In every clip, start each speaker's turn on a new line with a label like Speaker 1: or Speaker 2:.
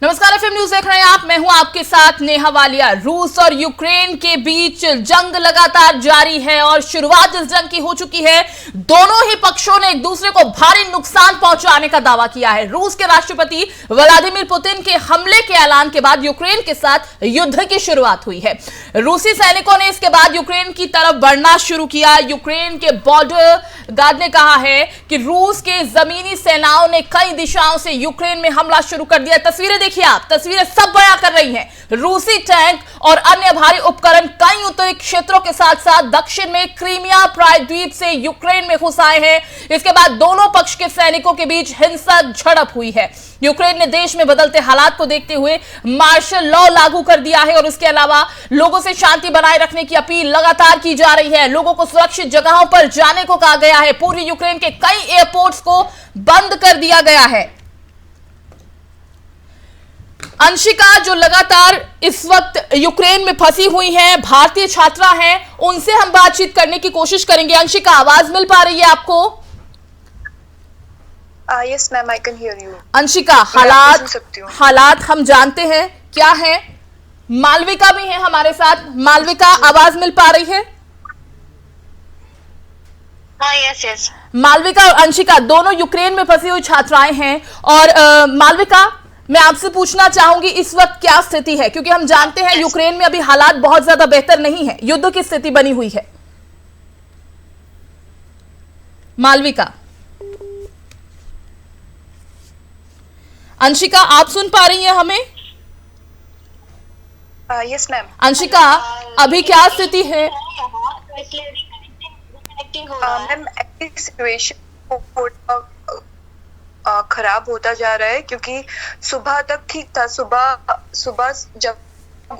Speaker 1: नमस्कार, FM news देख रहे हैं आप। मैं हूं आपके साथ नेहा वालिया। रूस और यूक्रेन के बीच जंग लगातार जारी है और शुरुआत इस जंग की हो चुकी है। दोनों ही पक्षों ने एक दूसरे को भारी नुकसान पहुंचाने का दावा किया है। रूस के राष्ट्रपति व्लादिमीर पुतिन के हमले के ऐलान के बाद यूक्रेन के साथ युद्ध की शुरुआत हुई है। रूसी सैनिकों ने इसके बाद यूक्रेन की तरफ बढ़ना शुरू किया। यूक्रेन के बॉर्डर गार्ड ने कहा है कि रूस के जमीनी सेनाओं ने कई दिशाओं से यूक्रेन में हमला शुरू कर दिया। तस्वीरें देखिए आप, तस्वीरें सब बयां कर रही हैं। रूसी टैंक और अन्य भारी उपकरण कई उत्तरी क्षेत्रों के साथ साथ दक्षिण में क्रीमिया प्रायद्वीप से यूक्रेन में घुस आए हैं। इसके बाद दोनों पक्ष के सैनिकों के बीच हिंसक झड़प हुई है। यूक्रेन ने देश में बदलते हालात को देखते हुए मार्शल लॉ लागू कर दिया है और इसके अलावा लोगों से शांति बनाए रखने की अपील लगातार की जा रही है। लोगों को सुरक्षित जगहों पर जाने को कहा गया है। पूर्वी यूक्रेन के कई एयरपोर्ट्स को बंद कर दिया गया है। अंशिका, जो लगातार इस वक्त यूक्रेन में फंसी हुई हैं, भारतीय छात्रा हैं, उनसे हम बातचीत करने की कोशिश करेंगे। अंशिका, आवाज मिल पा रही है आपको?
Speaker 2: Yes ma'am, I can hear you.
Speaker 1: Anshika, हालात हम जानते हैं क्या है। मालविका भी है हमारे साथ। मालविका, आवाज मिल पा रही है?
Speaker 2: Yes yes.
Speaker 1: मालविका और अंशिका दोनों यूक्रेन में फंसी हुई छात्राएं हैं और मालविका, मैं आपसे पूछना चाहूंगी इस वक्त क्या स्थिति है, क्योंकि हम जानते हैं यूक्रेन में अभी हालात बहुत ज्यादा बेहतर नहीं है, युद्ध की स्थिति बनी हुई है। मालविका, अंशिका, आप सुन पा रही हैं हमें?
Speaker 2: Yes ma'am.
Speaker 1: अंशिका, अभी क्या स्थिति है?
Speaker 2: मैम, सिचुएशन खराब होता जा रहा है क्योंकि सुबह तक ठीक था। सुबह जब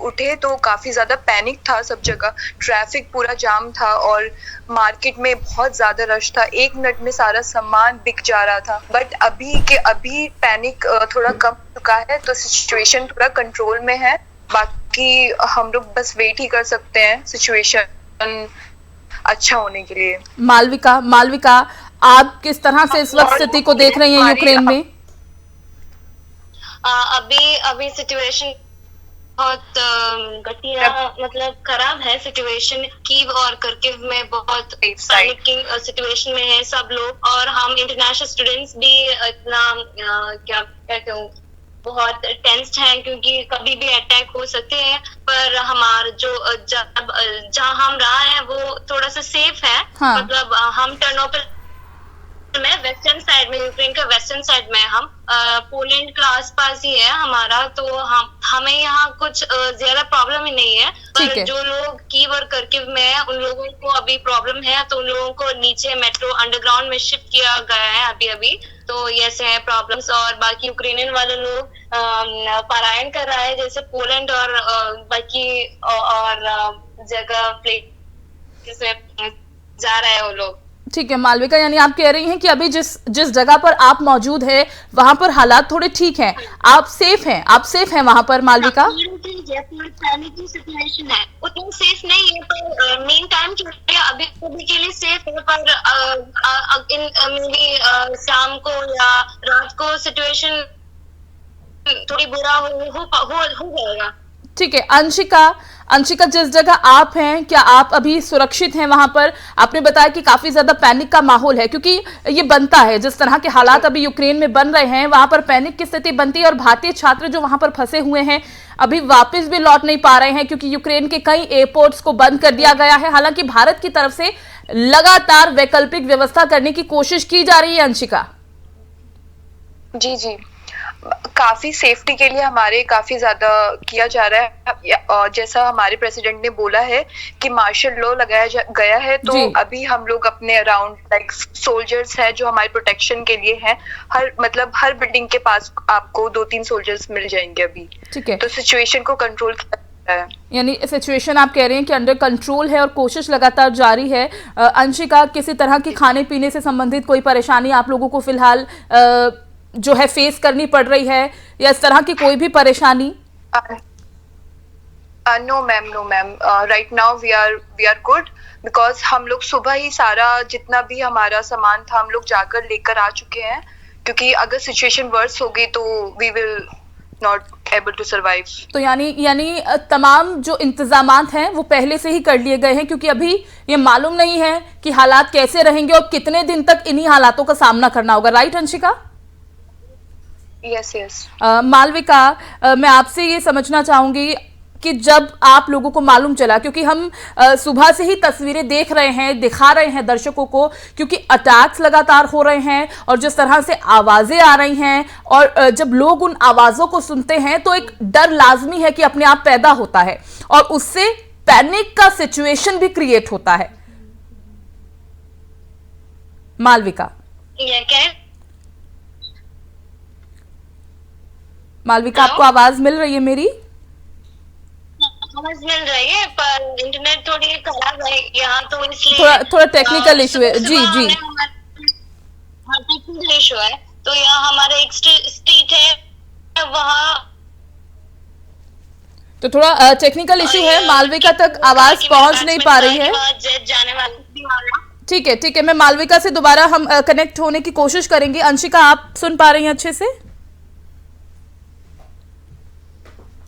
Speaker 2: उठे तो काफी ज्यादा पैनिक था, सब जगह ट्रैफिक पूरा जाम था और मार्केट में बहुत ज्यादा रश था। 1 मिनट में सारा सामान बिक जा रहा था। बट अभी पैनिक थोड़ा कम चुका है, तो सिचुएशन थोड़ा कंट्रोल में है। बाकी हम लोग बस वेट ही कर सकते हैं सिचुएशन अच्छा होने के लिए।
Speaker 1: मालविका, आप किस तरह से इस वक्त स्थिति को देख रही हैं यूक्रेन में?
Speaker 3: अभी सिचुएशन बहुत घटिया, मतलब खराब है सिचुएशन। कीव और कर्किव में बहुत पैनिकिंग सिचुएशन में है सब लोग, और हम इंटरनेशनल स्टूडेंट्स भी इतना क्या कहते हूँ, बहुत टेंस्ड हैं क्योंकि कभी भी अटैक हो सकते हैं। पर हमारा जो जहाँ हम रहा है वो थोड़ा सा सेफ है।
Speaker 1: हाँ।
Speaker 3: मतलब हम टर्नोपिल में वेस्टर्न साइड में, यूक्रेन का वेस्टर्न साइड में, हम पोलैंड के आसपास ही है हमारा, तो हमें यहाँ कुछ ज्यादा प्रॉब्लम ही नहीं है। पर जो लोग कीव और कर्किव में है उन लोगों को अभी प्रॉब्लम है, तो उन लोगों को नीचे मेट्रो अंडरग्राउंड में शिफ्ट किया गया है अभी। तो ये से है प्रॉब्लम्स। और बाकी यूक्रेनियन वाले लोग पलायन कर रहा है, जैसे पोलैंड और बाकी और जगह प्लेस में जा रहे हैं वो लोग।
Speaker 1: ठीक है मालविका, यानी आप कह रही हैं कि अभी जिस जगह पर आप मौजूद है वहां पर हालात थोड़े ठीक हैं, आप सेफ हैं वहां पर? मालविका,
Speaker 3: की सिचुएशन है उतनी सेफ नहीं है, पर मेन टाइम के लिए अभी के लिए सेफ है। पर शाम को या रात को सिचुएशन थोड़ी बुरा हो जाएगा।
Speaker 1: ठीक है। अंशिका, जिस जगह आप हैं, क्या आप अभी सुरक्षित हैं वहां पर? आपने बताया कि काफी ज्यादा पैनिक का माहौल है, क्योंकि ये बनता है जिस तरह के हालात अभी यूक्रेन में बन रहे हैं, वहां पर पैनिक की स्थिति बनती है। और भारतीय छात्र जो वहां पर फंसे हुए हैं अभी वापस भी लौट नहीं पा रहे हैं, क्योंकि यूक्रेन के कई एयरपोर्ट्स को बंद कर दिया गया है। हालांकि भारत की तरफ से लगातार वैकल्पिक व्यवस्था करने की कोशिश की जा रही है। अंशिका
Speaker 2: जी, काफी सेफ्टी के लिए हमारे काफी ज्यादा किया जा रहा है। और जैसा हमारे प्रेसिडेंट ने बोला है कि मार्शल लॉ लगाया गया है, तो अभी हम लोग अपने अराउंड लाइक सोल्जर्स हैं जो हमारे प्रोटेक्शन के लिए हैं। हर बिल्डिंग के पास आपको 2-3 सोल्जर्स मिल जाएंगे अभी।
Speaker 1: ठीक है,
Speaker 2: तो सिचुएशन को कंट्रोल किया है।
Speaker 1: यानी सिचुएशन आप कह रहे हैं कि अंडर कंट्रोल है और कोशिश लगातार जारी है। अंशिका, किसी तरह की खाने पीने से संबंधित कोई परेशानी आप लोगों को फिलहाल जो है फेस करनी पड़ रही है, या इस तरह की कोई भी परेशानी?
Speaker 2: No ma'am, right now we are good, because हम लोग सुबह ही सारा जितना भी हमारा सामान था हम लोग जाकर लेकर आ चुके हैं, क्योंकि अगर सिचुएशन वर्स होगी तो we will not able to survive.
Speaker 1: तो यानी तमाम जो इंतजामात हैं वो पहले से ही कर लिए गए हैं, क्योंकि अभी ये मालूम नहीं है कि हालात कैसे रहेंगे और कितने दिन तक इन्हीं हालातों का सामना करना होगा। Right Anshika?
Speaker 2: Yes yes.
Speaker 1: Malvika, मैं आपसे ये समझना चाहूंगी कि जब आप लोगों को मालूम चला, क्योंकि हम सुबह से ही तस्वीरें देख रहे हैं, दिखा रहे हैं दर्शकों को, क्योंकि अटैक्स लगातार हो रहे हैं और जिस तरह से आवाजें आ रही हैं, और जब लोग उन आवाजों को सुनते हैं तो एक डर लाजमी है कि अपने आप पैदा होता है और उससे पैनिक का सिचुएशन भी क्रिएट होता है। मालविका, मालविका, आपको आवाज मिल रही है मेरी?
Speaker 3: आवाज मिल रही है पर इंटरनेट थोड़ी खराब है यहाँ, तो इसलिए
Speaker 1: थोड़ा टेक्निकल इशू है। जी जी,
Speaker 3: हाँ टेक्निकल इशू है। तो यहाँ हमारे एक स्ट्रीट है वहाँ,
Speaker 1: तो थोड़ा टेक्निकल इशू है, मालविका तक आवाज पहुंच नहीं पा रही है।
Speaker 3: जाने वाले,
Speaker 1: ठीक है, मैं मालविका से दोबारा हम कनेक्ट होने की कोशिश करेंगे। अंशिका, आप सुन पा रही हैं अच्छे से?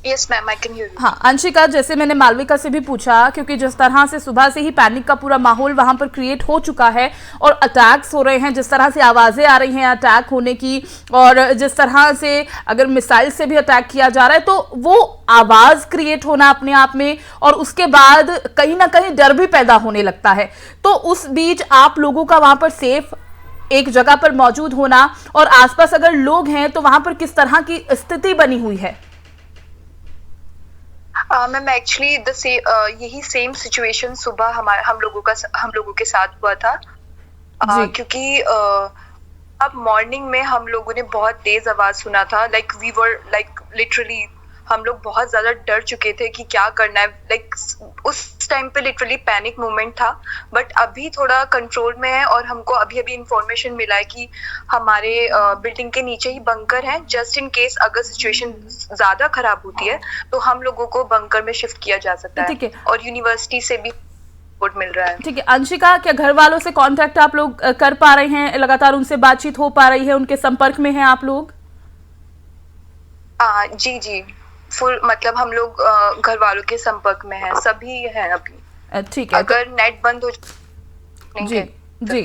Speaker 2: Yes ma'am, I can hear you.
Speaker 1: हाँ अंशिका, जैसे मैंने मालविका से भी पूछा, क्योंकि जिस तरह से सुबह से ही पैनिक का पूरा माहौल वहां पर क्रिएट हो चुका है और अटैक्स हो रहे हैं, जिस तरह से आवाजें आ रही हैं अटैक होने की, और जिस तरह से अगर मिसाइल से भी अटैक किया जा रहा है, तो वो आवाज क्रिएट होना अपने आप में, और उसके बाद कहीं ना कहीं डर भी पैदा होने लगता है। तो उस बीच आप लोगों का वहां पर सेफ एक जगह पर मौजूद होना और आसपास अगर लोग हैं तो वहां पर किस तरह की स्थिति बनी हुई है?
Speaker 2: मैम एक्चुअली यही सेम सिचुएशन सुबह हम लोगों के साथ हुआ था, क्योंकि अब मॉर्निंग में हम लोगों ने बहुत तेज आवाज सुना था। Like we were like literally हम लोग बहुत ज्यादा डर चुके थे कि क्या करना है। लाइक उस टाइम पे लिटरली पैनिक मोमेंट था, बट अभी थोड़ा कंट्रोल में है और हमको अभी इन्फॉर्मेशन मिला है कि हमारे बिल्डिंग के नीचे ही बंकर है। जस्ट इन केस अगर सिचुएशन ज्यादा खराब होती है तो हम लोगों को बंकर में शिफ्ट किया जा सकता है, और यूनिवर्सिटी से भी सपोर्ट मिल रहा है।
Speaker 1: ठीक है अंशिका, क्या घर वालों से कांटेक्ट आप लोग कर पा रहे हैं? लगातार उनसे बातचीत हो पा रही है? उनके संपर्क में हैं आप लोग?
Speaker 2: जी जी, फुल, मतलब हम लोग घर वालों के संपर्क में हैं, सभी हैं अभी।
Speaker 1: ठीक है,
Speaker 2: अगर नेट बंद हो
Speaker 1: जी जी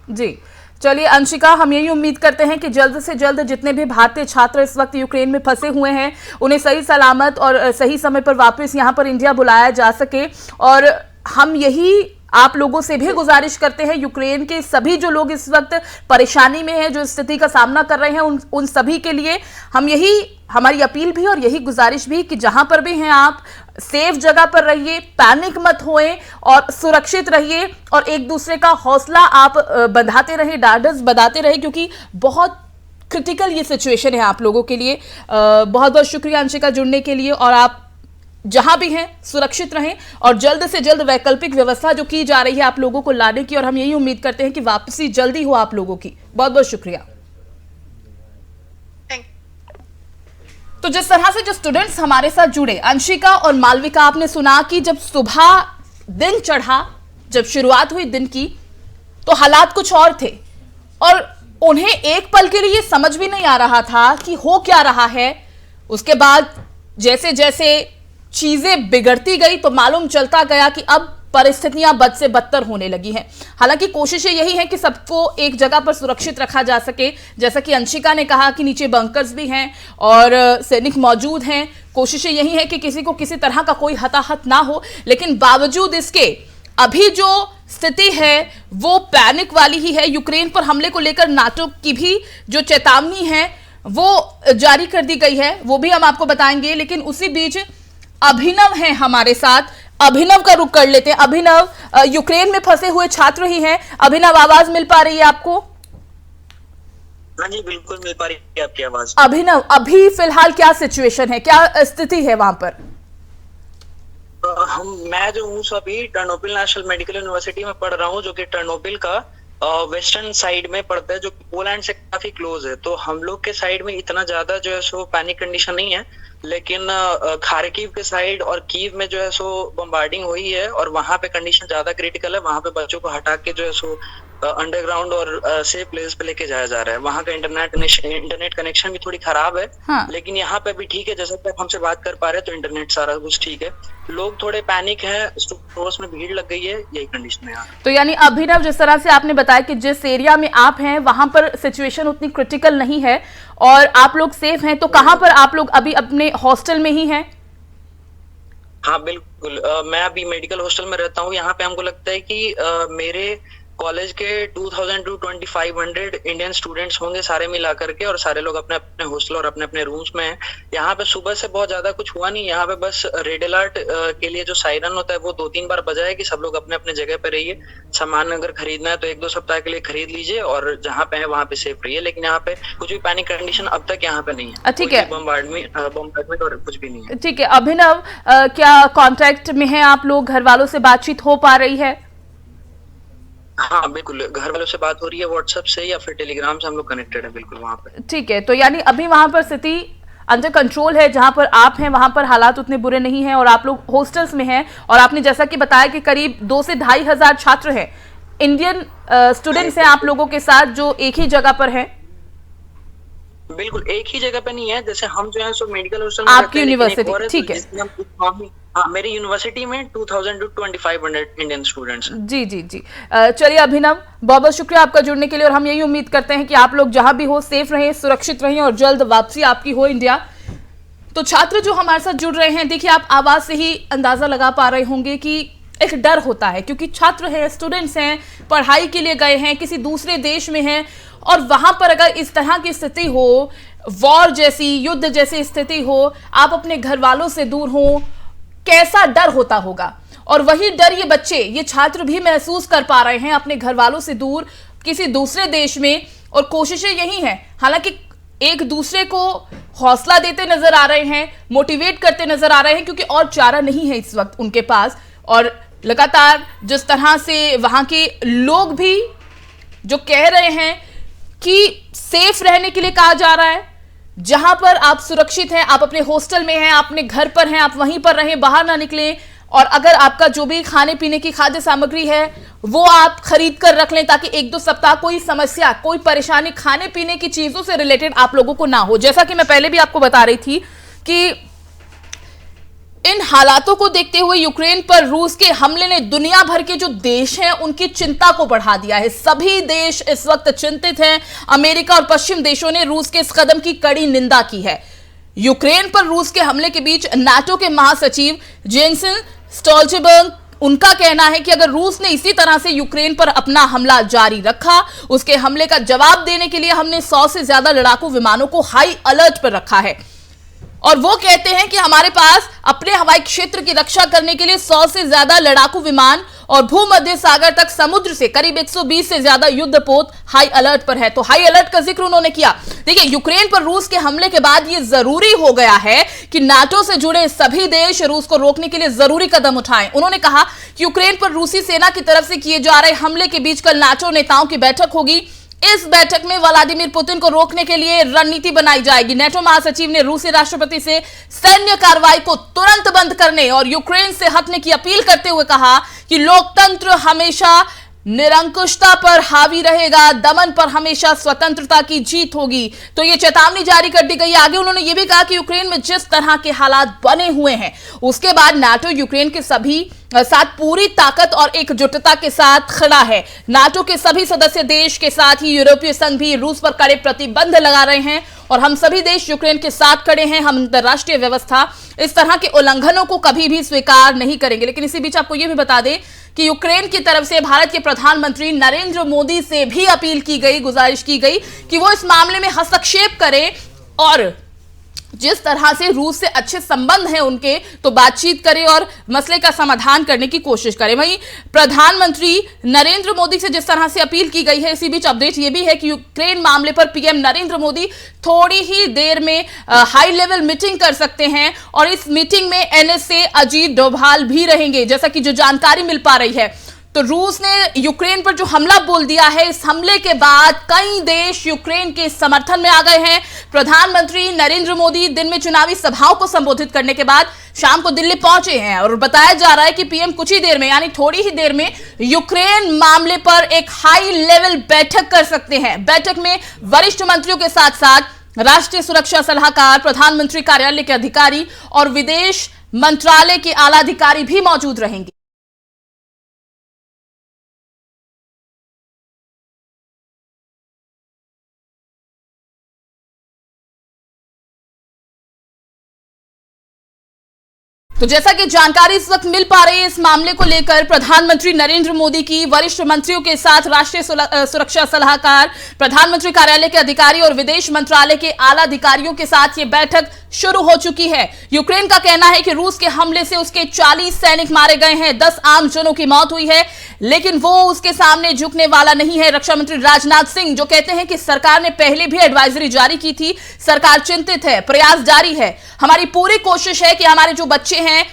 Speaker 1: जी, चलिए अंशिका, हम यही उम्मीद करते हैं कि जल्द से जल्द जितने भी भारतीय छात्र इस वक्त यूक्रेन में फंसे हुए हैं उन्हें सही सलामत और सही समय पर वापस यहाँ पर इंडिया बुलाया जा सके। और हम यही आप लोगों से भी गुजारिश करते हैं, यूक्रेन के सभी जो लोग इस वक्त परेशानी में हैं, जो स्थिति का सामना कर रहे हैं, उन सभी के लिए हम यही हमारी अपील भी और यही गुजारिश भी कि जहां पर भी हैं आप सेफ जगह पर रहिए, पैनिक मत होएं और सुरक्षित रहिए, और एक दूसरे का हौसला आप बढ़ाते रहे, ढाढ़स बढ़ाते रहे, क्योंकि बहुत क्रिटिकल ये सिचुएशन है आप लोगों के लिए। बहुत बहुत शुक्रिया अंशिका जुड़ने के लिए, और आप जहां भी हैं सुरक्षित रहें और जल्द से जल्द वैकल्पिक व्यवस्था जो की जा रही है आप लोगों को लाने की, और हम यही उम्मीद करते हैं कि वापसी जल्दी हो आप लोगों की। बहुत बहुत शुक्रिया। तो जिस तरह से जो स्टूडेंट्स हमारे साथ जुड़े, अंशिका और मालविका, आपने सुना कि जब सुबह दिन चढ़ा, जब शुरुआत हुई दिन की, तो हालात कुछ और थे और उन्हें एक पल के लिए समझ भी नहीं आ रहा था कि हो क्या रहा है। उसके बाद जैसे जैसे चीजें बिगड़ती गई तो मालूम चलता गया कि अब परिस्थितियां बद से बदतर होने लगी हैं। हालांकि कोशिशें यही हैं कि सबको एक जगह पर सुरक्षित रखा जा सके, जैसा कि अंशिका ने कहा कि नीचे बंकर्स भी हैं और सैनिक मौजूद हैं। कोशिशें यही हैं कि किसी को किसी तरह का कोई हताहत ना हो, लेकिन बावजूद इसके अभी जो स्थिति है वो पैनिक वाली ही है। यूक्रेन पर हमले को लेकर नाटो की भी जो चेतावनी है वो जारी कर दी गई है, वो भी हम आपको बताएंगे। लेकिन उसी बीच अभिनव है हमारे साथ, अभिनव का रुख कर लेते हैं। अभिनव यूक्रेन में फंसे हुए छात्र ही हैं। अभिनव, आवाज मिल पा रही है आपको?
Speaker 4: हाँ जी, बिल्कुल मिल पा रही है आपकी आवाज।
Speaker 1: अभिनव, अभी फिलहाल क्या सिचुएशन है, क्या स्थिति है वहां पर?
Speaker 4: मैं जो हूँ अभी टर्नोपिल नेशनल मेडिकल यूनिवर्सिटी में पढ़ रहा हूँ, जो कि टर्नोपिल का वेस्टर्न साइड में पड़ता है, जो पोलैंड से काफी क्लोज है। तो हम लोग के साइड में इतना ज्यादा जो है सो पैनिक कंडीशन नहीं है, लेकिन खार्किव के साइड और कीव में जो है सो बम्बार्डिंग हुई है और वहां पे कंडीशन ज्यादा क्रिटिकल है। वहां पे बच्चों को हटा के जो है सो अंडरग्राउंड और सेफ प्लेस पे लेके जाया जा रहा है। वहां का इंटरनेट कनेक्शन भी थोड़ी खराब है।
Speaker 1: हाँ।
Speaker 4: लेकिन यहाँ पे भी ठीक है, जैसा कि आप हमसे बात कर पा रहे हैं तो इंटरनेट सारा कुछ ठीक है। लोग थोड़े पैनिक है, स्टोर्स में भीड़ लग गई है, यही कंडीशन है यहाँ।
Speaker 1: तो यानी अभिनव, जिस तरह से आपने बताया कि जिस एरिया में आप हैं वहां पर सिचुएशन उतनी क्रिटिकल नहीं है और आप लोग सेफ हैं, तो कहां पर आप लोग अभी अपने हॉस्टल में ही हैं?
Speaker 4: हाँ बिल्कुल, मैं अभी मेडिकल हॉस्टल में रहता हूँ। यहाँ पे हमको लगता है कि मेरे कॉलेज के 2000 to 2500 इंडियन स्टूडेंट्स होंगे सारे मिला करके, और सारे लोग अपने अपने हॉस्टल और अपने अपने रूम्स में हैं। यहाँ पे सुबह से बहुत ज्यादा कुछ हुआ नहीं। यहाँ पे बस रेड अलर्ट के लिए जो सायरन होता है वो 2-3 बार बजा है कि सब लोग अपने अपने जगह पे रहिए। सामान अगर खरीदना है तो 1-2 सप्ताह के लिए खरीद लीजिए और जहाँ पे है वहाँ पे सेफ रहिए। लेकिन यहाँ पे कुछ भी पैनिक कंडीशन अब तक यहाँ पे नहीं है।
Speaker 1: ठीक है,
Speaker 4: बम्बार्डमेंट और कुछ भी नहीं है।
Speaker 1: ठीक है अभिनव, क्या कांटेक्ट में हैं आप लोग? घर वालों से बातचीत हो पा रही है?
Speaker 4: हाँ बिल्कुल, घर वालों से बात हो रही है व्हाट्सएप से या फिर टेलीग्राम से हम लोग कनेक्टेड है बिल्कुल वहाँ पे।
Speaker 1: ठीक है, तो यानी अभी वहां पर स्थिति अंडर कंट्रोल है। जहां पर आप हैं वहां पर हालात उतने बुरे नहीं हैं और आप लोग हॉस्टल्स में हैं। और आपने जैसा कि बताया कि करीब 2 से 2,500 छात्र हैं, इंडियन स्टूडेंट्स हैं आप लोगों के साथ, जो एक ही जगह पर हैं।
Speaker 4: बिल्कुल एक ही जगह पे नहीं है, जैसे हम जो है सो मेडिकल हॉस्टल
Speaker 1: में आपकी यूनिवर्सिटी, ठीक है।
Speaker 4: हाँ, मेरी यूनिवर्सिटी में 2000 to 2500 इंडियन स्टूडेंट्स।
Speaker 1: जी जी जी, चलिए अभिनव, बहुत बहुत शुक्रिया आपका जुड़ने के लिए और हम यही उम्मीद करते हैं कि आप लोग जहां भी हो सेफ रहें, सुरक्षित रहें और जल्द वापसी आपकी हो इंडिया। तो छात्र जो हमारे साथ जुड़ रहे हैं, देखिए आप आवाज से ही अंदाजा लगा पा रहे होंगे कि एक डर होता है, क्योंकि छात्र हैं, स्टूडेंट्स हैं, पढ़ाई के लिए गए हैं, किसी दूसरे देश में हैं और वहां पर अगर इस तरह की स्थिति हो, वॉर जैसी, युद्ध जैसी स्थिति हो, आप अपने घर वालों से दूर हो, कैसा डर होता होगा। और वही डर ये बच्चे, ये छात्र भी महसूस कर पा रहे हैं अपने घर वालों से दूर किसी दूसरे देश में। और कोशिशें यही हैं, हालांकि एक दूसरे को हौसला देते नजर आ रहे हैं, मोटिवेट करते नजर आ रहे हैं, क्योंकि और चारा नहीं है इस वक्त उनके पास। और लगातार जिस तरह से वहां के लोग भी जो कह रहे हैं कि सेफ रहने के लिए कहा जा रहा है, जहां पर आप सुरक्षित हैं, आप अपने हॉस्टल में हैं, आप अपने घर पर हैं, आप वहीं पर रहें, बाहर ना निकलें। और अगर आपका जो भी खाने पीने की खाद्य सामग्री है वो आप खरीद कर रख लें, ताकि 1-2 सप्ताह कोई समस्या, कोई परेशानी खाने पीने की चीजों से रिलेटेड आप लोगों को ना हो। जैसा कि मैं पहले भी आपको बता रही थी कि इन हालातों को देखते हुए यूक्रेन पर रूस के हमले ने दुनिया भर के जो देश हैं उनकी चिंता को बढ़ा दिया है। सभी देश इस वक्त चिंतित हैं। अमेरिका और पश्चिम देशों ने रूस के इस कदम की कड़ी निंदा की है। यूक्रेन पर रूस के हमले के बीच नाटो के महासचिव जेन्स स्टोल्टनबर्ग, उनका कहना है कि अगर रूस ने इसी तरह से यूक्रेन पर अपना हमला जारी रखा, उसके हमले का जवाब देने के लिए हमने 100 से ज्यादा लड़ाकू विमानों को हाई अलर्ट पर रखा है। और वो कहते हैं कि हमारे पास अपने हवाई क्षेत्र की रक्षा करने के लिए 100 से ज्यादा लड़ाकू विमान और भूमध्य सागर तक समुद्र से करीब 120 से ज्यादा युद्धपोत हाई अलर्ट पर है। तो हाई अलर्ट का जिक्र उन्होंने किया। देखिए, यूक्रेन पर रूस के हमले के बाद ये जरूरी हो गया है कि नाटो से जुड़े सभी देश रूस को रोकने के लिए जरूरी कदम उठाएं। उन्होंने कहा कि यूक्रेन पर रूसी सेना की तरफ से किए जा रहे हमले के बीच कल नाटो नेताओं की बैठक होगी। इस बैठक में व्लादिमीर पुतिन को रोकने के लिए रणनीति बनाई जाएगी। नेटो महासचिव ने रूसी राष्ट्रपति से सैन्य कार्रवाई को तुरंत बंद करने और यूक्रेन से हटने की अपील करते हुए कहा कि लोकतंत्र हमेशा निरंकुशता पर हावी रहेगा, दमन पर हमेशा स्वतंत्रता की जीत होगी। तो ये चेतावनी जारी कर दी गई। आगे उन्होंने ये भी कहा कि यूक्रेन में जिस तरह के हालात बने हुए हैं, उसके बाद नाटो यूक्रेन के सभी साथ पूरी ताकत और एकजुटता के साथ खड़ा है। नाटो के सभी सदस्य देश के साथ ही यूरोपीय संघ भी रूस पर कड़े प्रतिबंध लगा रहे हैं और हम सभी देश यूक्रेन के साथ खड़े हैं। हम अंतरराष्ट्रीय व्यवस्था, इस तरह के उल्लंघनों को कभी भी स्वीकार नहीं करेंगे। लेकिन इसी बीच आपको यह भी बता दें कि यूक्रेन की तरफ से भारत के प्रधानमंत्री नरेंद्र मोदी से भी अपील की गई, गुजारिश की गई कि वो इस मामले में हस्तक्षेप करें और जिस तरह से रूस से अच्छे संबंध हैं उनके, तो बातचीत करें और मसले का समाधान करने की कोशिश करें। वहीं प्रधानमंत्री नरेंद्र मोदी से जिस तरह से अपील की गई है, इसी बीच अपडेट ये भी है कि यूक्रेन मामले पर पीएम नरेंद्र मोदी थोड़ी ही देर में हाई लेवल मीटिंग कर सकते हैं और इस मीटिंग में एनएसए अजीत डोभाल भी रहेंगे, जैसा कि जो जानकारी मिल पा रही है। तो रूस ने यूक्रेन पर जो हमला बोल दिया है, इस हमले के बाद कई देश यूक्रेन के समर्थन में आ गए हैं। प्रधानमंत्री नरेंद्र मोदी दिन में चुनावी सभाओं को संबोधित करने के बाद शाम को दिल्ली पहुंचे हैं और बताया जा रहा है कि पीएम कुछ ही देर में, यानी थोड़ी ही देर में, यूक्रेन मामले पर एक हाई लेवल बैठक कर सकते हैं। बैठक में वरिष्ठ मंत्रियों के साथ साथ राष्ट्रीय सुरक्षा सलाहकार, प्रधानमंत्री कार्यालय के अधिकारी और विदेश मंत्रालय के आला अधिकारी भी मौजूद रहेंगे। तो जैसा कि जानकारी इस वक्त मिल पा रही है, इस मामले को लेकर प्रधानमंत्री नरेंद्र मोदी की वरिष्ठ मंत्रियों के साथ राष्ट्रीय सुरक्षा सलाहकार, प्रधानमंत्री कार्यालय के अधिकारी और विदेश मंत्रालय के आला अधिकारियों के साथ ये बैठक शुरू हो चुकी है। यूक्रेन का कहना है कि रूस के हमले से उसके 40 सैनिक मारे गए हैं, 10 आम जनों की मौत हुई है, लेकिन वो उसके सामने झुकने वाला नहीं है। रक्षा मंत्री राजनाथ सिंह जो कहते हैं कि सरकार ने पहले भी एडवाइजरी जारी की थी, सरकार चिंतित है, प्रयास जारी है, हमारी पूरी कोशिश है कि हमारे जो बच्चे हैं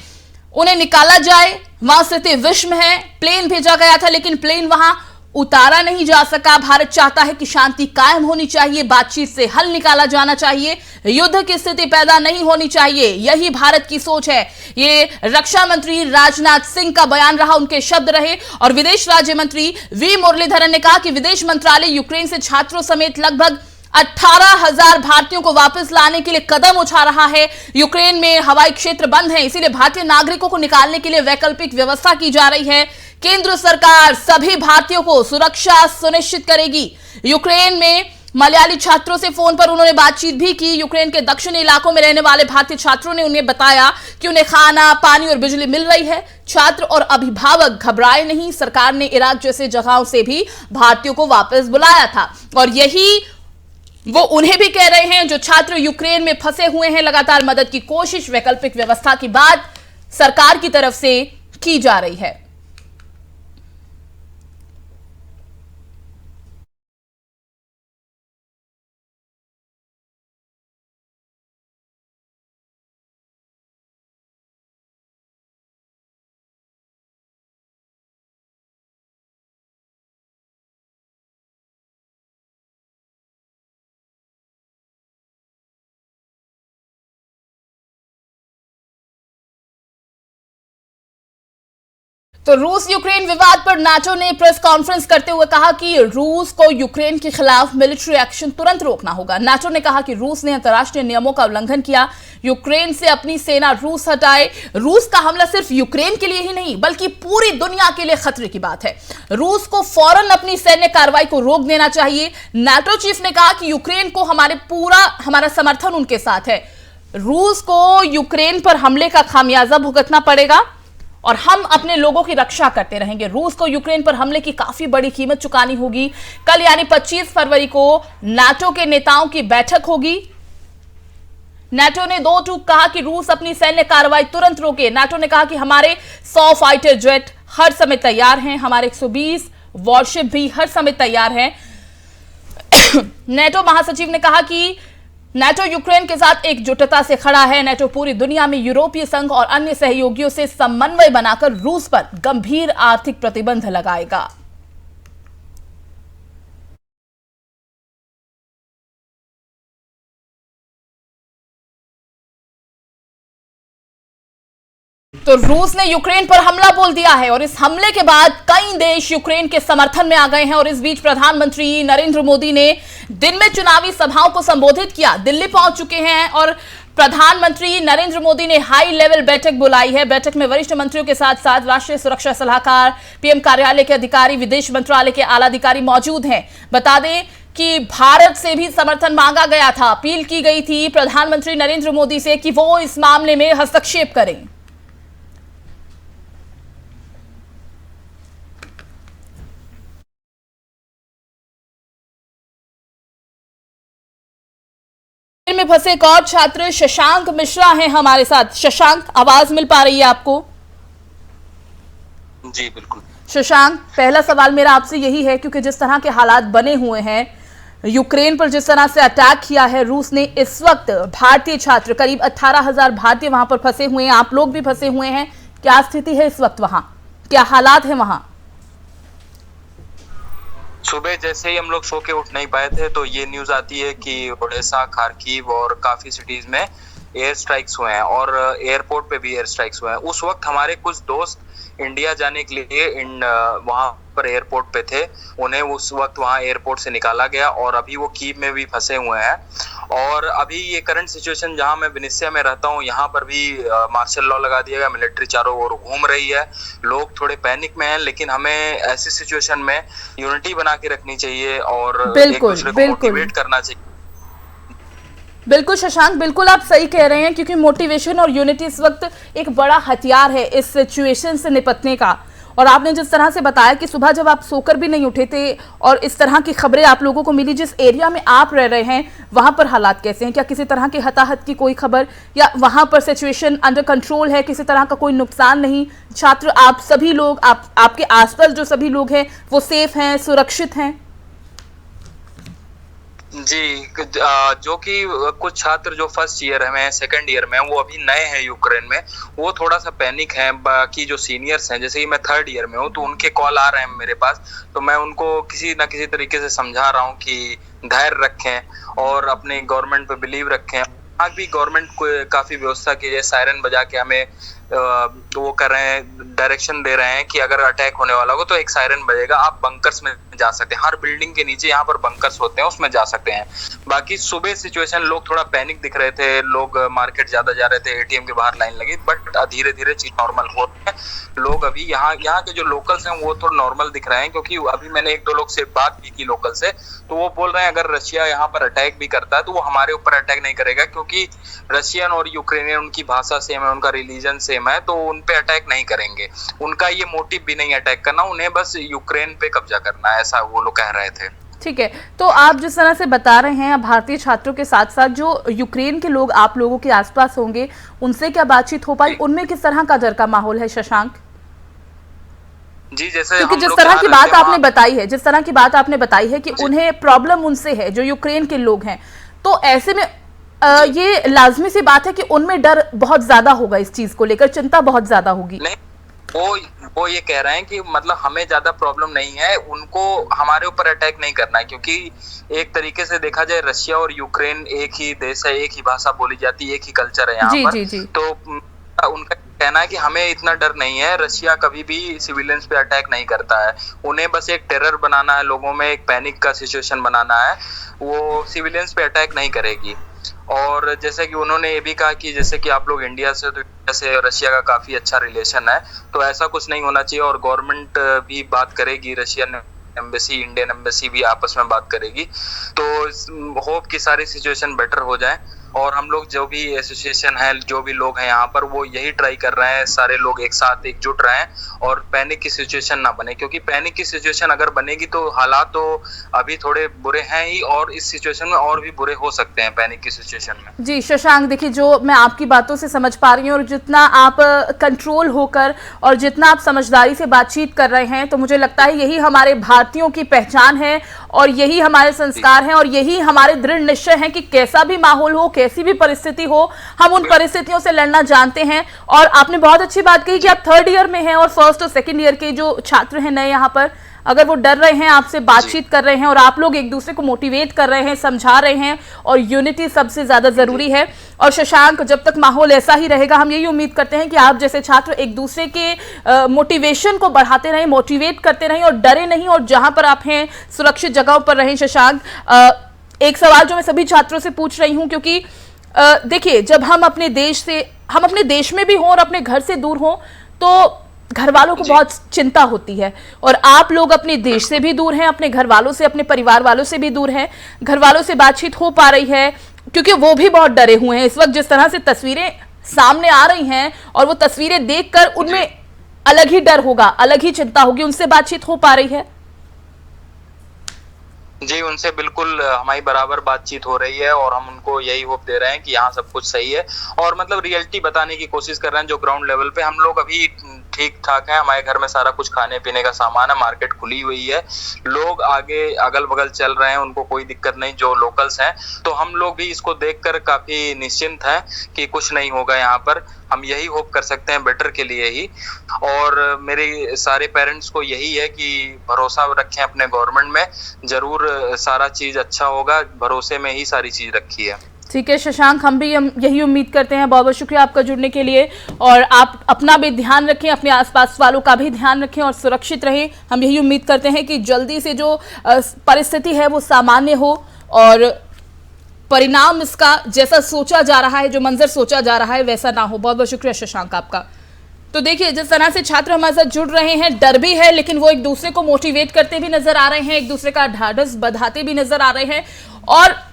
Speaker 1: उन्हें निकाला जाए। वहां स्थिति विषम है, प्लेन भेजा गया था लेकिन प्लेन वहां उतारा नहीं जा सका। भारत चाहता है कि शांति कायम होनी चाहिए, बातचीत से हल निकाला जाना चाहिए, युद्ध की स्थिति पैदा नहीं होनी चाहिए, यही भारत की सोच है। ये रक्षा मंत्री राजनाथ सिंह का बयान रहा, उनके शब्द रहे। और विदेश राज्य मंत्री वी मुरलीधरन ने कहा कि विदेश मंत्रालय यूक्रेन से छात्रों समेत लगभग 18,000 भारतीयों को वापस लाने के लिए कदम उठा रहा है। यूक्रेन में हवाई क्षेत्र बंद है, इसीलिए भारतीय नागरिकों को निकालने के लिए वैकल्पिक व्यवस्था की जा रही है। केंद्र सरकार सभी भारतीयों को सुरक्षा सुनिश्चित करेगी। यूक्रेन में मलयाली छात्रों से फोन पर उन्होंने बातचीत भी की। यूक्रेन के दक्षिणी इलाकों में रहने वाले भारतीय छात्रों ने उन्हें बताया कि उन्हें खाना, पानी और बिजली मिल रही है। छात्र और अभिभावक घबराए नहीं, सरकार ने इराक जैसे जगहों से भी भारतीयों को वापस बुलाया था और यही वो उन्हें भी कह रहे हैं जो छात्र यूक्रेन में फंसे हुए हैं। लगातार मदद की कोशिश वैकल्पिक व्यवस्था की बात सरकार की तरफ से की जा रही है। तो रूस यूक्रेन विवाद पर नाटो ने प्रेस कॉन्फ्रेंस करते हुए कहा कि रूस को यूक्रेन के खिलाफ मिलिट्री एक्शन तुरंत रोकना होगा। नाटो ने कहा कि रूस ने अंतर्राष्ट्रीय नियमों का उल्लंघन किया, यूक्रेन से अपनी सेना रूस हटाए। रूस का हमला सिर्फ यूक्रेन के लिए ही नहीं बल्कि पूरी दुनिया के लिए खतरे की बात है। रूस को फौरन अपनी सैन्य कार्रवाई को रोक देना चाहिए। नाटो चीफ ने कहा कि यूक्रेन को हमारा समर्थन उनके साथ है। रूस को यूक्रेन पर हमले का खामियाजा भुगतना पड़ेगा और हम अपने लोगों की रक्षा करते रहेंगे। रूस को यूक्रेन पर हमले की काफी बड़ी कीमत चुकानी होगी। कल यानी 25 फरवरी को नाटो के नेताओं की बैठक होगी। नाटो ने दो टूक कहा कि रूस अपनी सैन्य कार्रवाई तुरंत रोके। नाटो ने कहा कि हमारे 100 फाइटर जेट हर समय तैयार हैं, हमारे 120 वॉरशिप भी हर समय तैयार हैं। नाटो महासचिव ने कहा कि नाटो यूक्रेन के साथ एकजुटता से खड़ा है। नाटो पूरी दुनिया में यूरोपीय संघ और अन्य सहयोगियों से समन्वय बनाकर रूस पर गंभीर आर्थिक प्रतिबंध लगाएगा। तो रूस ने यूक्रेन पर हमला बोल दिया है और इस हमले के बाद कई देश यूक्रेन के समर्थन में आ गए हैं। और इस बीच प्रधानमंत्री नरेंद्र मोदी ने दिन में चुनावी सभाओं को संबोधित किया, दिल्ली पहुंच चुके हैं और प्रधानमंत्री नरेंद्र मोदी ने हाई लेवल बैठक बुलाई है। बैठक में वरिष्ठ मंत्रियों के साथ साथ राष्ट्रीय सुरक्षा सलाहकार, पीएम कार्यालय के अधिकारी, विदेश मंत्रालय के आला अधिकारी मौजूद हैं। बता दें कि भारत से भी समर्थन मांगा गया था, अपील की गई थी प्रधानमंत्री नरेंद्र मोदी से कि वो इस मामले में हस्तक्षेप करें। में फंसे एक और छात्र शशांक मिश्रा हैं हमारे साथ। शशांक, आवाज मिल पा रही है आपको?
Speaker 5: जी बिल्कुल।
Speaker 1: शशांक, पहला सवाल मेरा आपसे यही है, क्योंकि जिस तरह के हालात बने हुए हैं, यूक्रेन पर जिस तरह से अटैक किया है रूस ने, इस वक्त भारतीय छात्र करीब 18,000 भारतीय वहां पर फंसे हुए हैं, आप लोग भी फंसे हुए हैं। क्या स्थिति है इस वक्त वहां, क्या हालात है वहां?
Speaker 5: सुबह जैसे ही हम लोग सो के उठ नहीं पाए थे तो ये न्यूज आती है कि ओडेसा, खार्किव और काफी सिटीज में एयर स्ट्राइक्स हुए हैं और एयरपोर्ट पे भी एयर स्ट्राइक्स हुए हैं। उस वक्त हमारे कुछ दोस्त इंडिया जाने के लिए वहां पर एयरपोर्ट पे थे, उन्हें उस वक्त वहां एयरपोर्ट से निकाला गया और अभी वो कीव में भी फंसे हुए हैं। और अभी ये करंट सिचुएशन जहां मैं विनिसिया में रहता हूं, यहाँ पर भी मार्शल लॉ लगा दिया गया, मिलिट्री चारों ओर घूम रही है, लोग थोड़े पैनिक में हैं, लेकिन हमें ऐसी सिचुएशन में यूनिटी बना के रखनी चाहिए और एक दूसरे को मोटिवेट करना चाहिए।
Speaker 1: बिल्कुल शशांक, बिल्कुल आप सही कह रहे हैं, क्योंकि मोटिवेशन और यूनिटी इस वक्त एक बड़ा हथियार है इस सिचुएशन से निपटने का। और आपने जिस तरह से बताया कि सुबह जब आप सोकर भी नहीं उठे थे और इस तरह की खबरें आप लोगों को मिली, जिस एरिया में आप रह रहे हैं वहां पर हालात कैसे हैं? क्या किसी तरह की हताहत की कोई खबर, या वहां पर सिचुएशन अंडर कंट्रोल है, किसी तरह का कोई नुकसान नहीं? छात्र, आप सभी लोग, आपके आसपास जो सभी लोग हैं वो सेफ हैं, सुरक्षित हैं?
Speaker 5: जी, जो कि कुछ छात्र जो फर्स्ट ईयर में, सेकंड ईयर में, वो अभी नए हैं यूक्रेन में, वो थोड़ा सा पैनिक हैं। बाकी जो सीनियर्स हैं, जैसे कि मैं थर्ड ईयर में हूँ, तो उनके कॉल आ रहे हैं मेरे पास, तो मैं उनको किसी ना किसी तरीके से समझा रहा हूँ कि धैर्य रखें और अपने गवर्नमेंट पे बिलीव रखें। आज भी गवर्नमेंट को काफी व्यवस्था की है, सायरन बजा के हमें वो कर रहे हैं, डायरेक्शन दे रहे हैं कि अगर अटैक होने वाला हो तो एक सायरन बजेगा, आप बंकर्स में जा सकते हैं, हर बिल्डिंग के नीचे यहाँ पर बंकर्स होते हैं, उसमें जा सकते हैं। बाकी सुबह सिचुएशन लोग थोड़ा पैनिक दिख रहे थे, लोग मार्केट ज्यादा जा रहे थे, एटीएम के बाहर लाइन लगी, बट धीरे धीरे चीज नॉर्मल हो रही है। लोग अभी यहाँ के जो लोकल्स हैं वो थोड़ा नॉर्मल दिख रहे हैं, क्योंकि अभी मैंने एक दो लोग से बात की लोकल से, तो वो बोल रहे हैं अगर रशिया यहाँ पर अटैक भी करता है तो वो हमारे ऊपर अटैक नहीं करेगा, क्योंकि रशियन और यूक्रेनियन उनकी भाषा सेम है, उनका रिलीजन सेम है, तो उन पे अटैक नहीं करेंगे। उनका ये मोटिव भी नहीं अटैक करना, उन्हें बस यूक्रेन पे कब्जा करना है, ऐसा वो लोग कह रहे थे।
Speaker 1: ठीक है, तो आप जिस तरह से बता रहे हैं, भारतीय छात्रों के साथ साथ जो यूक्रेन के लोग आप लोगों के आसपास होंगे, उनसे क्या बातचीत हो पाई? उनमें किस तरह का डर का माहौल है शशांक?
Speaker 5: जी, जैसे
Speaker 1: क्योंकि जिस तरह की बात आपने बताई है कि उन्हें प्रॉब्लम उनसे है, जो यूक्रेन के लोग हैं, तो ऐसे में ये लाजमी सी बात है कि उनमें डर बहुत ज्यादा होगा, इस चीज को लेकर चिंता बहुत ज्यादा होगी।
Speaker 5: नहीं, वो ये कह रहे हैं कि मतलब हमें ज्यादा प्रॉब्लम नहीं है, उनको हमारे ऊपर अटैक नहीं करना है, क्योंकि एक तरीके से देखा जाए रशिया और यूक्रेन एक ही देश है, एक ही भाषा बोली जाती है, एक ही कल्चर है यहाँ पर।
Speaker 1: जी।
Speaker 5: तो उनका कहना है कि हमें इतना डर नहीं है, रशिया कभी भी सिविलियंस पे अटैक नहीं करता है, उन्हें बस एक टेरर बनाना है, लोगों में एक पैनिक का सिचुएशन बनाना है, वो सिविलियंस पे अटैक नहीं करेगी। और जैसे कि उन्होंने ये भी कहा कि जैसे कि आप लोग इंडिया से, तो इंडिया से रशिया का काफी अच्छा रिलेशन है, तो ऐसा कुछ नहीं होना चाहिए, और गवर्नमेंट भी बात करेगी, रशियन एम्बेसी, इंडियन एम्बेसी भी आपस में बात करेगी, तो होप कि सारी सिचुएशन बेटर हो जाए। और हम लोग जो भी एसोसिएशन है, जो भी लोग हैं यहाँ पर, वो यही ट्राई कर रहे हैं, सारे लोग एक साथ एकजुट रहें और पैनिक की सिचुएशन ना बने, क्योंकि पैनिक की सिचुएशन अगर बनेगी तो हालात तो अभी थोड़े बुरे हैं ही, और इस सिचुएशन में और भी बुरे हो सकते हैं पैनिक की सिचुएशन में।
Speaker 1: जी शशांक, देखिए, जो मैं आपकी बातों से समझ पा रही हूँ और जितना आप कंट्रोल होकर और जितना आप समझदारी से बातचीत कर रहे हैं, तो मुझे लगता है यही हमारे भारतीयों की पहचान है और यही हमारे संस्कार हैं और यही हमारे दृढ़ निश्चय है कि कैसा भी माहौल हो, कैसी भी परिस्थिति हो, हम उन परिस्थितियों से लड़ना जानते हैं। और आपने बहुत अच्छी बात कही कि आप थर्ड ईयर में हैं और फर्स्ट और सेकंड ईयर के जो छात्र हैं नए यहाँ पर, अगर वो डर रहे हैं, आपसे बातचीत कर रहे हैं और आप लोग एक दूसरे को मोटिवेट कर रहे हैं, समझा रहे हैं, और यूनिटी सबसे ज्यादा जरूरी है। और शशांक, जब तक माहौल ऐसा ही रहेगा, हम यही उम्मीद करते हैं कि आप जैसे छात्र एक दूसरे के मोटिवेशन को बढ़ाते रहें, मोटिवेट करते रहें और डरे नहीं, और जहां पर आप हैं सुरक्षित जगहों पर रहें। शशांक, एक सवाल जो मैं सभी छात्रों से पूछ रही हूँ, क्योंकि देखिए, जब हम अपने देश में भी हों और अपने घर से दूर हों, तो घर वालों को बहुत चिंता होती है, और आप लोग अपने देश से भी दूर हैं, अपने घर वालों से, अपने परिवार वालों से भी दूर हैं। घर वालों से बातचीत हो पा रही है? क्योंकि वो भी बहुत डरे हुए हैं इस वक्त, जिस तरह से तस्वीरें सामने आ रही हैं, और वो तस्वीरें देखकर उनमें अलग ही डर होगा, अलग ही चिंता होगी। उनसे बातचीत हो पा रही है?
Speaker 5: जी, उनसे बिल्कुल हमारी बराबर बातचीत हो रही है, और हम उनको यही होप दे रहे हैं कि यहाँ सब कुछ सही है, और मतलब रियलिटी बताने की कोशिश कर रहे हैं जो ग्राउंड लेवल पे। हम लोग अभी ठीक ठाक है, हमारे घर में सारा कुछ खाने पीने का सामान है, मार्केट खुली हुई है, लोग आगे अगल बगल चल रहे हैं, उनको कोई दिक्कत नहीं जो लोकल्स हैं। तो हम लोग भी इसको देखकर काफी निश्चिंत हैं कि कुछ नहीं होगा यहाँ पर। हम यही होप कर सकते हैं बेटर के लिए ही, और मेरे सारे पेरेंट्स को यही है कि भरोसा रखें अपने गवर्नमेंट में, जरूर सारा चीज अच्छा होगा, भरोसे में ही सारी चीज रखी है।
Speaker 1: ठीक है शशांक, हम यही उम्मीद करते हैं। बहुत बहुत शुक्रिया आपका जुड़ने के लिए, और आप अपना भी ध्यान रखें, अपने आसपास वालों का भी ध्यान रखें और सुरक्षित रहें। हम यही उम्मीद करते हैं कि जल्दी से जो परिस्थिति है वो सामान्य हो और परिणाम इसका जैसा सोचा जा रहा है, जो मंजर सोचा जा रहा है वैसा ना हो। बहुत बहुत शुक्रिया शशांक आपका। तो देखिए, जिस तरह से छात्र हमारे साथ जुड़ रहे हैं, डर भी है लेकिन वो एक दूसरे को मोटिवेट करते भी नजर आ रहे हैं, एक दूसरे का ढाढ़स बंधाते भी नजर आ रहे हैं और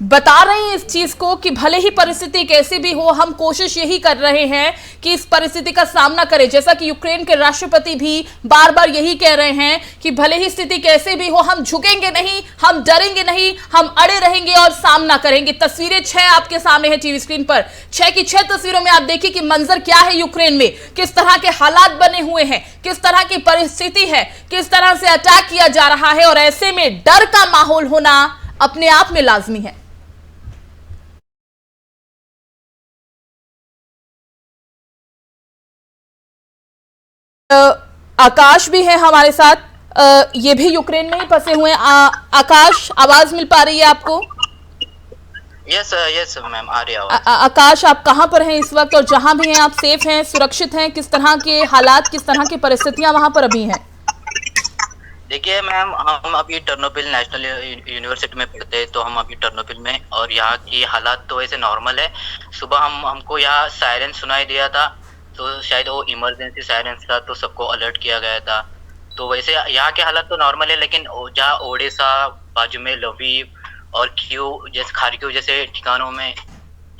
Speaker 1: बता रहे हैं इस चीज को कि भले ही परिस्थिति कैसी भी हो, हम कोशिश यही कर रहे हैं कि इस परिस्थिति का सामना करें। जैसा कि यूक्रेन के राष्ट्रपति भी बार बार यही कह रहे हैं कि भले ही स्थिति कैसे भी हो, हम झुकेंगे नहीं, हम डरेंगे नहीं, हम अड़े रहेंगे और सामना करेंगे। तस्वीरें 6 आपके सामने है टीवी स्क्रीन पर। 6 की 6 तस्वीरों में आप देखिए कि मंजर क्या है यूक्रेन में, किस तरह के हालात बने हुए हैं, किस तरह की परिस्थिति है, किस तरह से अटैक किया जा रहा है, और ऐसे में डर का माहौल होना अपने आप में लाजमी है। आकाश भी है हमारे साथ, ये भी यूक्रेन में ही फंसे हुए हैं। आकाश, आवाज मिल पा रही है आपको?
Speaker 6: यस मैम, आ रही आवाज।
Speaker 1: आकाश, आप कहां पर हैं इस वक्त, और जहां भी हैं आप सेफ हैं, सुरक्षित हैं? किस तरह के हालात, किस तरह की परिस्थितियां वहां पर अभी हैं?
Speaker 6: देखिए मैम, हम अभी टर्नोपिल नेशनल यूनिवर्सिटी में पढ़ते हैं, तो हम अभी टर्नोपिल में, और यहाँ की हालात तो वैसे नॉर्मल है। सुबह हमको यहाँ सायरन सुनाई दिया था, तो शायद वो इमरजेंसी सायरन था, तो सबको अलर्ट किया गया था। तो वैसे यहाँ के हालात तो नॉर्मल है, लेकिन जहाँ ओडिशा बाजू में लवीव और कीव जैसे खारकिव जैसे ठिकानों में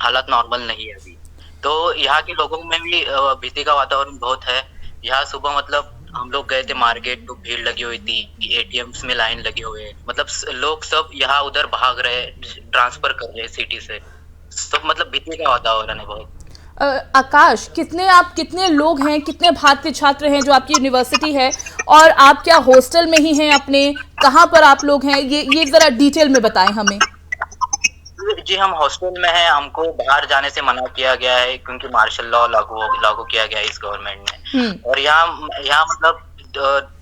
Speaker 6: हालात नॉर्मल नहीं है अभी। तो यहाँ के लोगों में भी भीति का वातावरण बहुत है। यहाँ सुबह मतलब हम लोग गए थे मार्केट, तो भीड़ लगी हुई थी, एटीएम्स में लाइन लगे हुए, मतलब लोग सब यहाँ उधर भाग रहे, ट्रांसफर कर रहे सिटी से, सब मतलब भीति का वातावरण है बहुत।
Speaker 1: आकाश, कितने लोग हैं, कितने भारतीय छात्र हैं जो आपकी यूनिवर्सिटी है, और आप क्या हॉस्टल में ही हैं अपने, कहाँ पर आप लोग हैं, ये जरा डिटेल में बताएं हमें।
Speaker 6: जी, हम हॉस्टल में हैं, हमको बाहर जाने से मना किया गया है क्योंकि मार्शल लॉ लागू किया गया है इस गवर्नमेंट ने। और यहाँ मतलब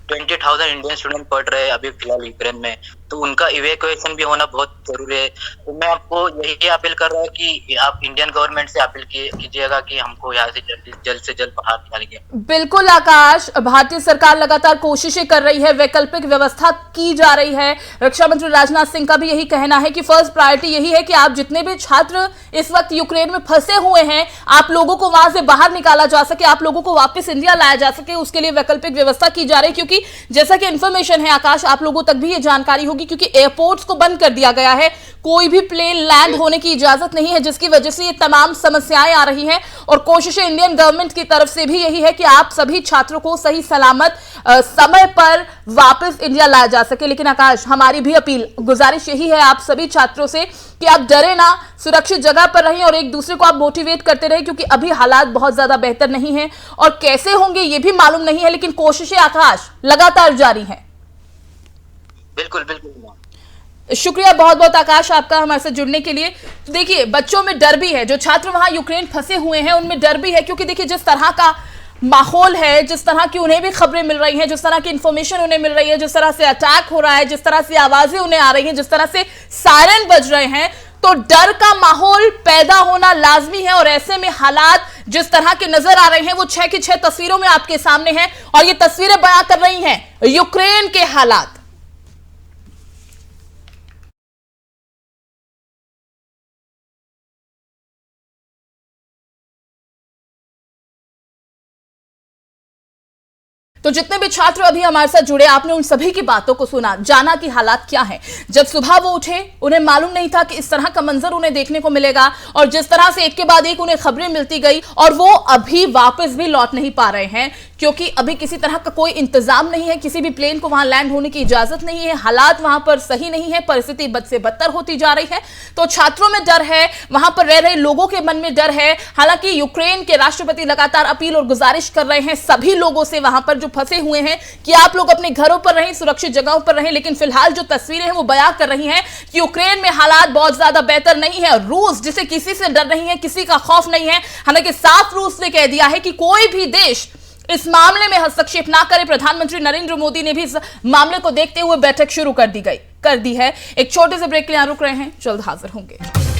Speaker 6: 20,000 इंडियन स्टूडेंट पढ़ रहे हैं अभी फिलहाल यूक्रेन में, तो उनका इवैक्यूएशन भी होना बहुत जरूरी है। तो मैं आपको यही अपील कर रहा हूँ कि आप इंडियन गवर्नमेंट से अपील कीजिएगा कि हमको यहाँ से जल्द से जल्द बाहर निकालिए।
Speaker 1: बिल्कुल आकाश, भारतीय सरकार लगातार कोशिशें कर रही है, वैकल्पिक व्यवस्था की जा रही है। रक्षा मंत्री राजनाथ सिंह का भी यही कहना है कि फर्स्ट प्रायोरिटी यही है कि आप जितने भी छात्र इस वक्त यूक्रेन में फंसे हुए हैं, आप लोगों को वहां से बाहर निकाला जा सके, आप लोगों को वापस इंडिया लाया जा सके, उसके लिए वैकल्पिक व्यवस्था की जा रही है। क्योंकि जैसा कि इंफॉर्मेशन है आकाश, आप लोगों तक भी ये जानकारी होगी, क्योंकि एयरपोर्ट्स को बंद कर दिया गया है, कोई भी प्लेन लैंड होने की इजाजत नहीं है, जिसकी वजह से ये तमाम समस्याएं आ रही हैं। और कोशिशें इंडियन गवर्नमेंट की तरफ से भी यही है कि आप सभी छात्रों को सही सलामत समय पर वापस इंडिया लाया जा सके। लेकिन आकाश, हमारी भी अपील, गुजारिश यही है आप सभी छात्रों से कि आप डरे ना, सुरक्षित जगह पर रहें और एक दूसरे को आप मोटिवेट करते रहें, क्योंकि अभी हालात बहुत ज्यादा बेहतर नहीं है और कैसे होंगे ये भी मालूम नहीं है, लेकिन कोशिशें आकाश लगातार जारी हैं।
Speaker 6: बिल्कुल बिल्कुल।
Speaker 1: शुक्रिया बहुत बहुत आकाश आपका हमारे साथ जुड़ने के लिए। तो देखिए, बच्चों में डर भी है, जो छात्र वहां यूक्रेन फंसे हुए हैं उनमें डर भी है, क्योंकि देखिए जिस तरह का माहौल है, जिस तरह की उन्हें भी खबरें मिल रही हैं, जिस तरह की इंफॉर्मेशन उन्हें मिल रही है, जिस तरह से अटैक हो रहा है, जिस तरह से आवाजें उन्हें आ रही हैं, जिस तरह से सायरन बज रहे हैं, तो डर का माहौल पैदा होना लाजमी है। और ऐसे में हालात जिस तरह के नजर आ रहे हैं वो 6 की 6 तस्वीरों में आपके सामने हैं, और ये तस्वीरें बयां कर रही हैं यूक्रेन के हालात। तो जितने भी छात्र अभी हमारे साथ जुड़े, आपने उन सभी की बातों को सुना, जाना कि हालात क्या हैं। जब सुबह वो उठे, उन्हें मालूम नहीं था कि इस तरह का मंजर उन्हें देखने को मिलेगा, और जिस तरह से एक के बाद एक उन्हें खबरें मिलती गई, और वो अभी वापस भी लौट नहीं पा रहे हैं, क्योंकि अभी किसी तरह का कोई इंतजाम नहीं है, किसी भी प्लेन को वहां लैंड होने की इजाजत नहीं है, हालात वहां पर सही नहीं है, परिस्थिति बद से बदतर होती जा रही है। तो छात्रों में डर है, वहां पर रह रहे लोगों के मन में डर है। हालांकि यूक्रेन के राष्ट्रपति लगातार अपील और गुजारिश कर रहे हैं सभी लोगों से वहां पर जो फंसे हुए हैं कि आप लोग अपने घरों पर रहें, सुरक्षित जगहों पर रहें। लेकिन फिलहाल जो तस्वीरें हैं वो बयां कर रही हैं कि यूक्रेन में हालात बहुत ज्यादा बेहतर नहीं है। रूस जिसे किसी से डर नहीं है, किसी का खौफ नहीं है, हालांकि साफ रूस ने कह दिया है कि कोई भी देश इस मामले में हस्तक्षेप ना करे। प्रधानमंत्री नरेंद्र मोदी ने भी इस मामले को देखते हुए बैठक शुरू कर दी है। एक छोटे से ब्रेक के लिए रुक रहे हैं, जल्द हाजिर होंगे।